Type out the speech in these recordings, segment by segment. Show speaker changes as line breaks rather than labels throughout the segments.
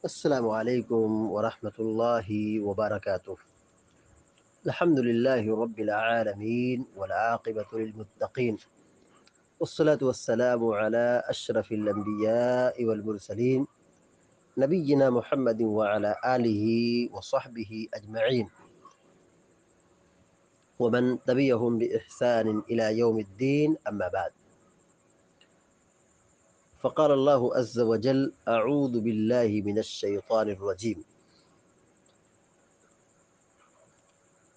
السلام عليكم ورحمة الله وبركاته. الحمد لله رب العالمين والعاقبة للمتقين، والصلاة والسلام على أشرف الأنبياء والمرسلين نبينا محمد وعلى آله وصحبه أجمعين ومن تبعهم بإحسان إلى يوم الدين، أما بعد. فقال الله عز وجل: أعوذ بالله من الشيطان الرجيم.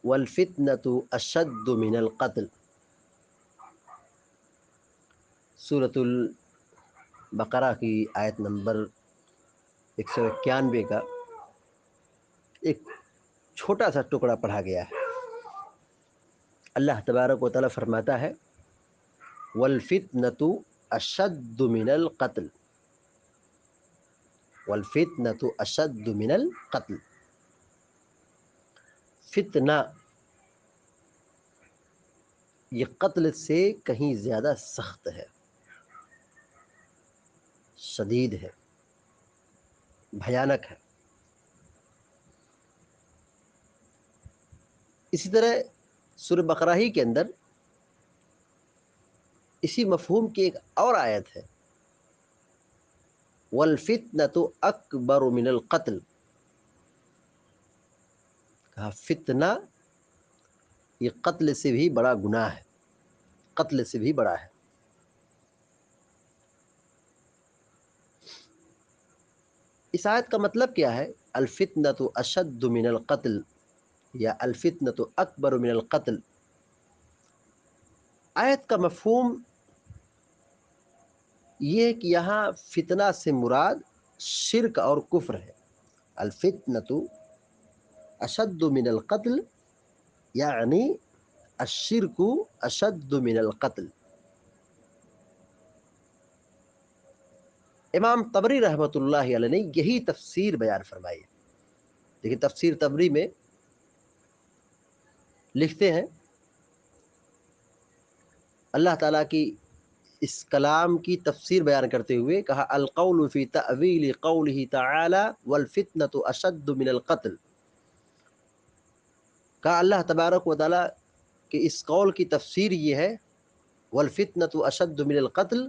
والفتنة أشد من القتل. سورة البقرہ کی آیت نمبر 191 کا ایک چھوٹا سا ٹکڑا پڑھا گیا ہے۔ اللہ تبارک و تعالیٰ فرماتا ہے: والفتنة اشد من القتل، والفتنة اشد من القتل۔ فتنہ یہ قتل سے کہیں زیادہ سخت ہے، شدید ہے، بھیانک ہے۔ اسی طرح سورہ بقرہ ہی کے اندر اسی مفہوم کی ایک اور آیت ہے: والفتنة اکبر من القتل۔ کہا فتنہ یہ قتل سے بھی بڑا گناہ ہے، قتل سے بھی بڑا ہے۔ اس آیت کا مطلب کیا ہے؟ الفتنة اشد من القتل یا الفتنة اکبر من القتل۔ آیت کا مفہوم یہ ہے کہ یہاں فتنہ سے مراد شرک اور کفر ہے۔ الفتنة اشد من القتل یعنی الشرک اشد من القتل۔ امام طبری رحمۃ اللہ علیہ نے یہی تفسیر بیان فرمائی ہے۔ لیکن تفسیر طبری میں لکھتے ہیں، اللہ تعالیٰ کی اس کلام کی تفسیر بیان کرتے ہوئے کہا: القول فی تأویل قولہ تعالی والفتنة اشد من القتل۔ کہا اللہ تبارک و تعالیٰ کہ اس قول کی تفسیر یہ ہے: والفتنة اشد من القتل۔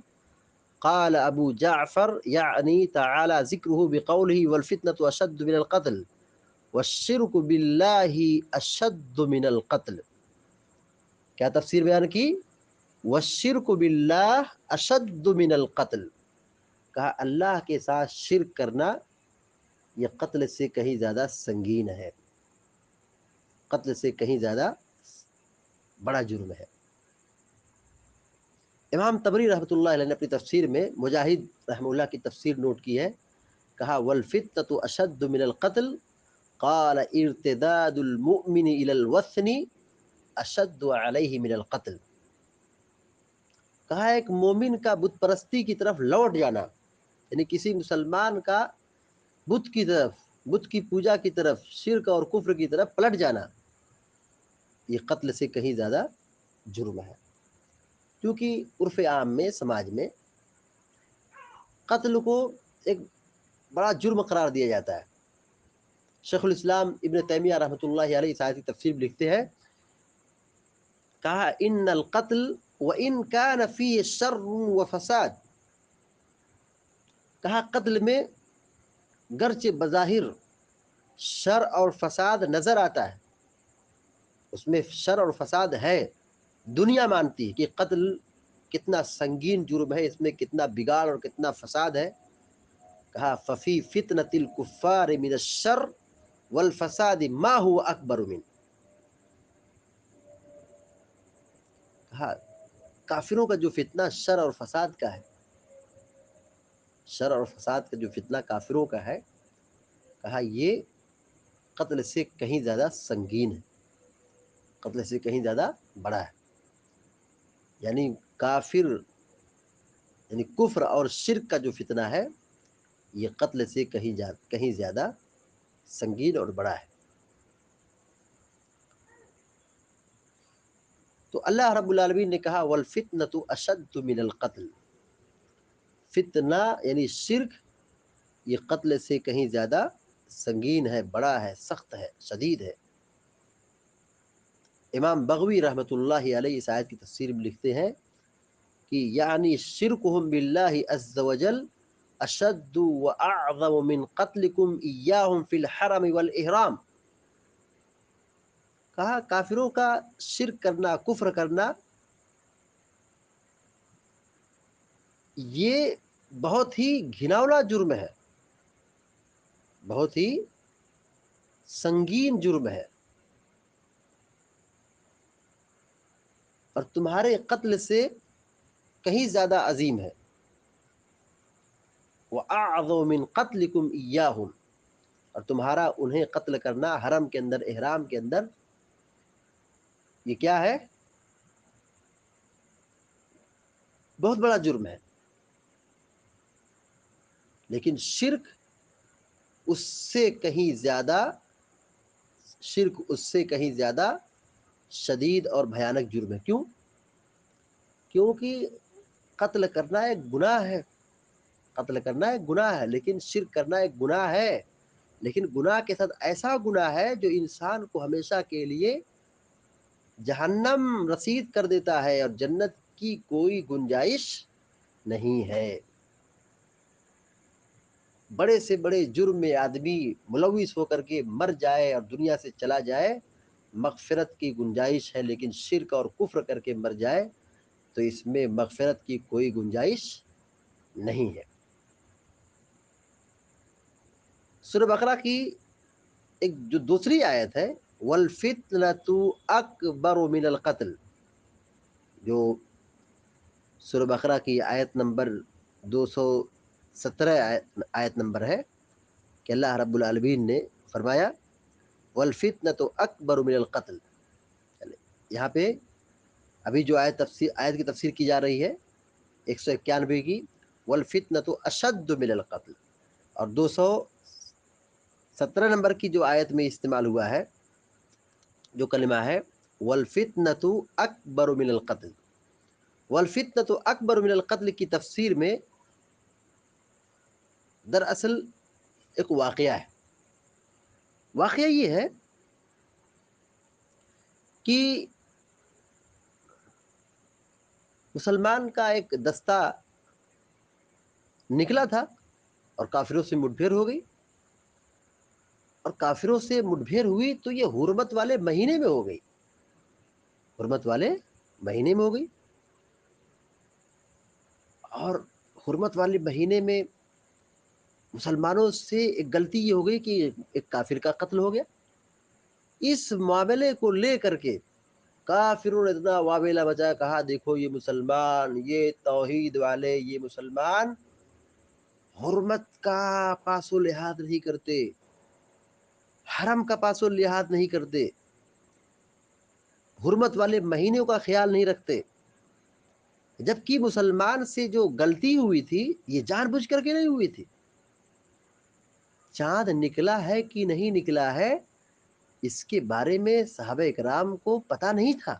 قال ابو جعفر یعنی تعالی ذکرہ بقولہ والفتنة اشد من القتل والشرک باللہ اشد من القتل۔ کیا تفسیر بیان کی؟ والشرک باللہ اشد من القتل۔ کہا اللہ کے ساتھ شرک کرنا یہ قتل سے کہیں زیادہ سنگین ہے، قتل سے کہیں زیادہ بڑا جرم ہے۔ امام طبری رحمۃ اللہ علیہ نے اپنی تفسیر میں مجاہد رحمہ اللہ کی تفسیر نوٹ کی ہے، کہا: والفتنة اشد من القتل قال ارتداد المؤمن الى الوثن اشد علیہ من القتل۔ کہا ایک مومن کا بت پرستی کی طرف لوٹ جانا، یعنی کسی مسلمان کا بت کی طرف، بت کی پوجا کی طرف، شرک اور کفر کی طرف پلٹ جانا، یہ قتل سے کہیں زیادہ جرم ہے۔ کیونکہ عرف عام میں، سماج میں قتل کو ایک بڑا جرم قرار دیا جاتا ہے۔ شیخ الاسلام ابن تیمیہ رحمۃ اللہ علیہ اس آیت کی تفسیر میں لکھتے ہیں، کہا: ان القتل وان کان فیہ شر و فساد۔ کہا قتل میں گرچہ بظاہر شر اور فساد نظر آتا ہے، اس میں شر اور فساد ہے، دنیا مانتی ہے کہ قتل کتنا سنگین جرم ہے، اس میں کتنا بگاڑ اور کتنا فساد ہے۔ کہا ففی فتنۃ الکفار من الشر والفساد ما هو اکبر من۔ کہا کافروں کا جو فتنہ شر اور فساد کا ہے، شر اور فساد کا جو فتنہ کافروں کا ہے، کہا یہ قتل سے کہیں زیادہ سنگین ہے، قتل سے کہیں زیادہ بڑا ہے۔ یعنی کافر، یعنی کفر اور شرک کا جو فتنہ ہے یہ قتل سے کہیں زیادہ سنگین اور بڑا ہے۔ تو اللہ رب العالمین نے کہا: والفتنة اشد من القتل۔ فتنہ یعنی شرک یہ قتل سے کہیں زیادہ سنگین ہے، بڑا ہے، سخت ہے، شدید ہے۔ امام بغوی رحمۃ اللہ علیہ اس آیت کی تفسیر میں لکھتے ہیں کہ یعنی شرکہم باللہ عز وجل اشد واعظم من قتلکم ایاہم فی الحرم والاحرام۔ کہا کافروں کا شرک کرنا، کفر کرنا، یہ بہت ہی گھناؤنا جرم ہے، بہت ہی سنگین جرم ہے، اور تمہارے قتل سے کہیں زیادہ عظیم ہے۔ وَأَعْظَمُ مِنْ قَتْلِكُمْ إِيَّاهُمْ، اور تمہارا انہیں قتل کرنا حرم کے اندر، احرام کے اندر، یہ کیا ہے؟ بہت بڑا جرم ہے۔ لیکن شرک اس سے کہیں زیادہ، شرک اس سے کہیں زیادہ شدید اور بھیانک جرم ہے۔ کیوں؟ کیونکہ قتل کرنا ایک گناہ ہے، قتل کرنا ایک گناہ ہے، لیکن شرک کرنا ایک گناہ ہے، لیکن گناہ کے ساتھ ایسا گناہ ہے جو انسان کو ہمیشہ کے لیے جہنم رسید کر دیتا ہے، اور جنت کی کوئی گنجائش نہیں ہے۔ بڑے سے بڑے جرم میں آدمی ملوث ہو کر کے مر جائے اور دنیا سے چلا جائے، مغفرت کی گنجائش ہے، لیکن شرک اور کفر کر کے مر جائے تو اس میں مغفرت کی کوئی گنجائش نہیں ہے۔ سورہ بقرہ کی ایک جو دوسری آیت ہے وَالْفِتْنَةُ أَكْبَرُ مِنَ الْقَتْلِ، جو سورہ بقرہ کی آیت نمبر 217 آیت نمبر ہے، کہ اللہ رب العالمین نے فرمایا وَالْفِتْنَةُ أَكْبَرُ مِنَ الْقَتْلِ۔ یہاں پہ ابھی جو آیت کی تفسیر کی جا رہی ہے 191 کی، وَالْفِتْنَةُ أَشَدُّ مِنَ الْقَتْلِ، اور 217 نمبر کی جو آیت میں استعمال ہوا ہے جو کلمہ ہے وَالْفِتْنَةُ أَكْبَرُ مِنَ الْقَتْلِ، وَالْفِتْنَةُ أَكْبَرُ مِنَ الْقَتْلِ کی تفسیر میں دراصل ایک واقعہ ہے۔ واقعہ یہ ہے کہ مسلمان کا ایک دستہ نکلا تھا اور کافروں سے مٹبھیڑ ہو گئی، اور کافروں سے مٹبھیڑ ہوئی تو یہ حرمت والے مہینے میں ہو گئی، حرمت والے مہینے میں ہو گئی، اور حرمت والے مہینے میں مسلمانوں سے ایک غلطی یہ ہو گئی کہ ایک کافر کا قتل ہو گیا۔ اس معاملے کو لے کر کے کافروں نے اتنا واویلا بچایا، کہا دیکھو یہ مسلمان، یہ توحید والے، یہ مسلمان حرمت کا پاس و لحاظ نہیں کرتے، حرم کا پاس و لحاظ نہیں کرتے، حرمت والے مہینوں کا خیال نہیں رکھتے، جبکہ مسلمان سے جو غلطی ہوئی تھی یہ جان بوجھ کر کے نہیں ہوئی تھی۔ چاند نکلا ہے کہ نہیں نکلا ہے اس کے بارے میں صحابہ اکرام کو پتہ نہیں تھا،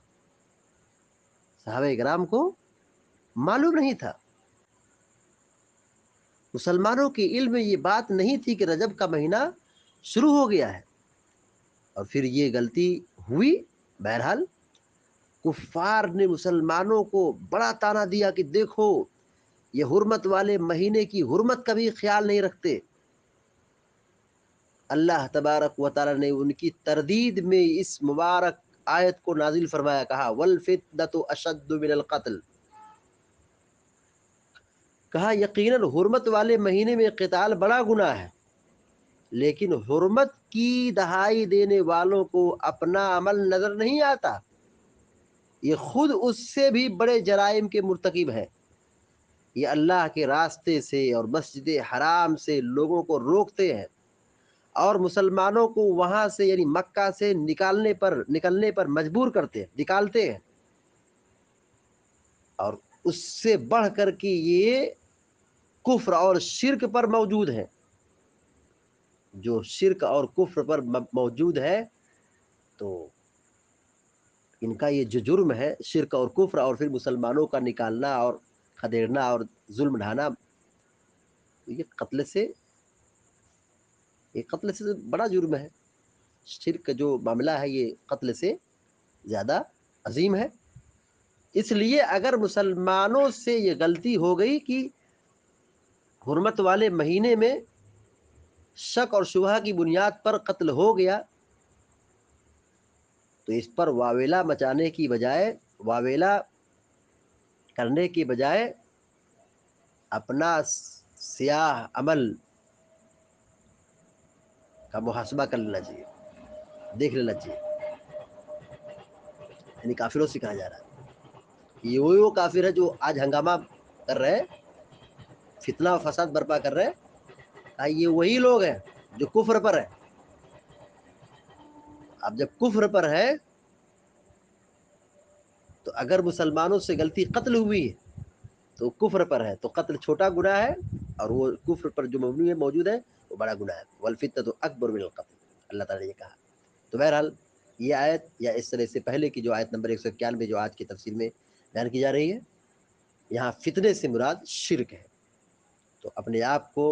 صحابہ اکرام کو معلوم نہیں تھا، مسلمانوں کے علم میں یہ بات نہیں تھی کہ رجب کا مہینہ شروع ہو گیا ہے، اور پھر یہ غلطی ہوئی۔ بہرحال کفار نے مسلمانوں کو بڑا طعنہ دیا کہ دیکھو یہ حرمت والے مہینے کی حرمت کا بھی خیال نہیں رکھتے۔ اللہ تبارک و تعالی نے ان کی تردید میں اس مبارک آیت کو نازل فرمایا، کہا وَالْفِتْنَةُ أَشَدُّ مِنَ الْقَتْلِ، کہا یقیناً حرمت والے مہینے میں قتال بڑا گناہ ہے، لیکن حرمت کی دہائی دینے والوں کو اپنا عمل نظر نہیں آتا، یہ خود اس سے بھی بڑے جرائم کے مرتکب ہیں، یہ اللہ کے راستے سے اور مسجد حرام سے لوگوں کو روکتے ہیں، اور مسلمانوں کو وہاں سے یعنی مکہ سے نکلنے پر مجبور کرتے ہیں، نکالتے ہیں، اور اس سے بڑھ کر کے یہ کفر اور شرک پر موجود ہیں، جو شرک اور کفر پر موجود ہے، تو ان کا یہ جو جرم ہے شرک اور کفر، اور پھر مسلمانوں کا نکالنا اور کھدیڑنا اور ظلم ڈھانا، یہ قتل سے یہ قتل سے بڑا جرم ہے، شرک کا جو معاملہ ہے یہ قتل سے زیادہ عظیم ہے۔ اس لیے اگر مسلمانوں سے یہ غلطی ہو گئی کہ حرمت والے مہینے میں شک اور شبہ کی بنیاد پر قتل ہو گیا، تو اس پر واویلا مچانے کی بجائے، واویلا کرنے کی بجائے اپنا سیاہ عمل کا محاسبہ کر لینا چاہیے، دیکھ لینا چاہیے۔ یعنی کافروں سے کہا جا رہا ہے، یہ وہ کافر ہے جو آج ہنگامہ کر رہے ہیں، فتنہ و فساد برپا کر رہے ہیں، یہ وہی لوگ ہیں جو کفر پر ہیں۔ اب جب کفر پر ہے تو اگر مسلمانوں سے غلطی قتل ہوئی ہے تو کفر پر ہے، تو قتل چھوٹا گناہ ہے، اور وہ کفر پر جو مبنی ہے موجود ہے وہ بڑا گناہ ہے۔ والفتنۃ اکبر من القتل، اللہ تعالیٰ نے یہ کہا۔ تو بہرحال یہ آیت یا اس طرح سے پہلے کی جو آیت نمبر 191 جو آج کی تفسیر میں بیان کی جا رہی ہے، یہاں فتنے سے مراد شرک ہے، تو اپنے آپ کو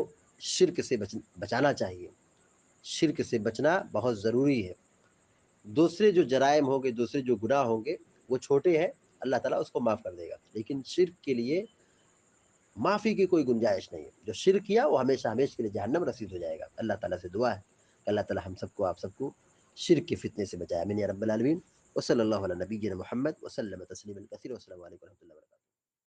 شرک سے بچانا چاہیے، شرک سے بچنا بہت ضروری ہے۔ دوسرے جو جرائم ہوں گے، دوسرے جو گناہ ہوں گے وہ چھوٹے ہیں، اللہ تعالیٰ اس کو معاف کر دے گا، لیکن شرک کے لیے معافی کی کوئی گنجائش نہیں ہے۔ جو شرک کیا وہ ہمیشہ ہمیشہ کے لیے جہنم رسید ہو جائے گا۔ اللہ تعالیٰ سے دعا ہے کہ اللہ تعالیٰ ہم سب کو، آپ سب کو شرک کے فتنے سے بچائے، آمین یا رب العالمین۔ وصلی اللہ علی نبینا محمد وسلم تسلیما کثیرا، والسلام علیکم و رحمۃ اللہ وبرکاتہ۔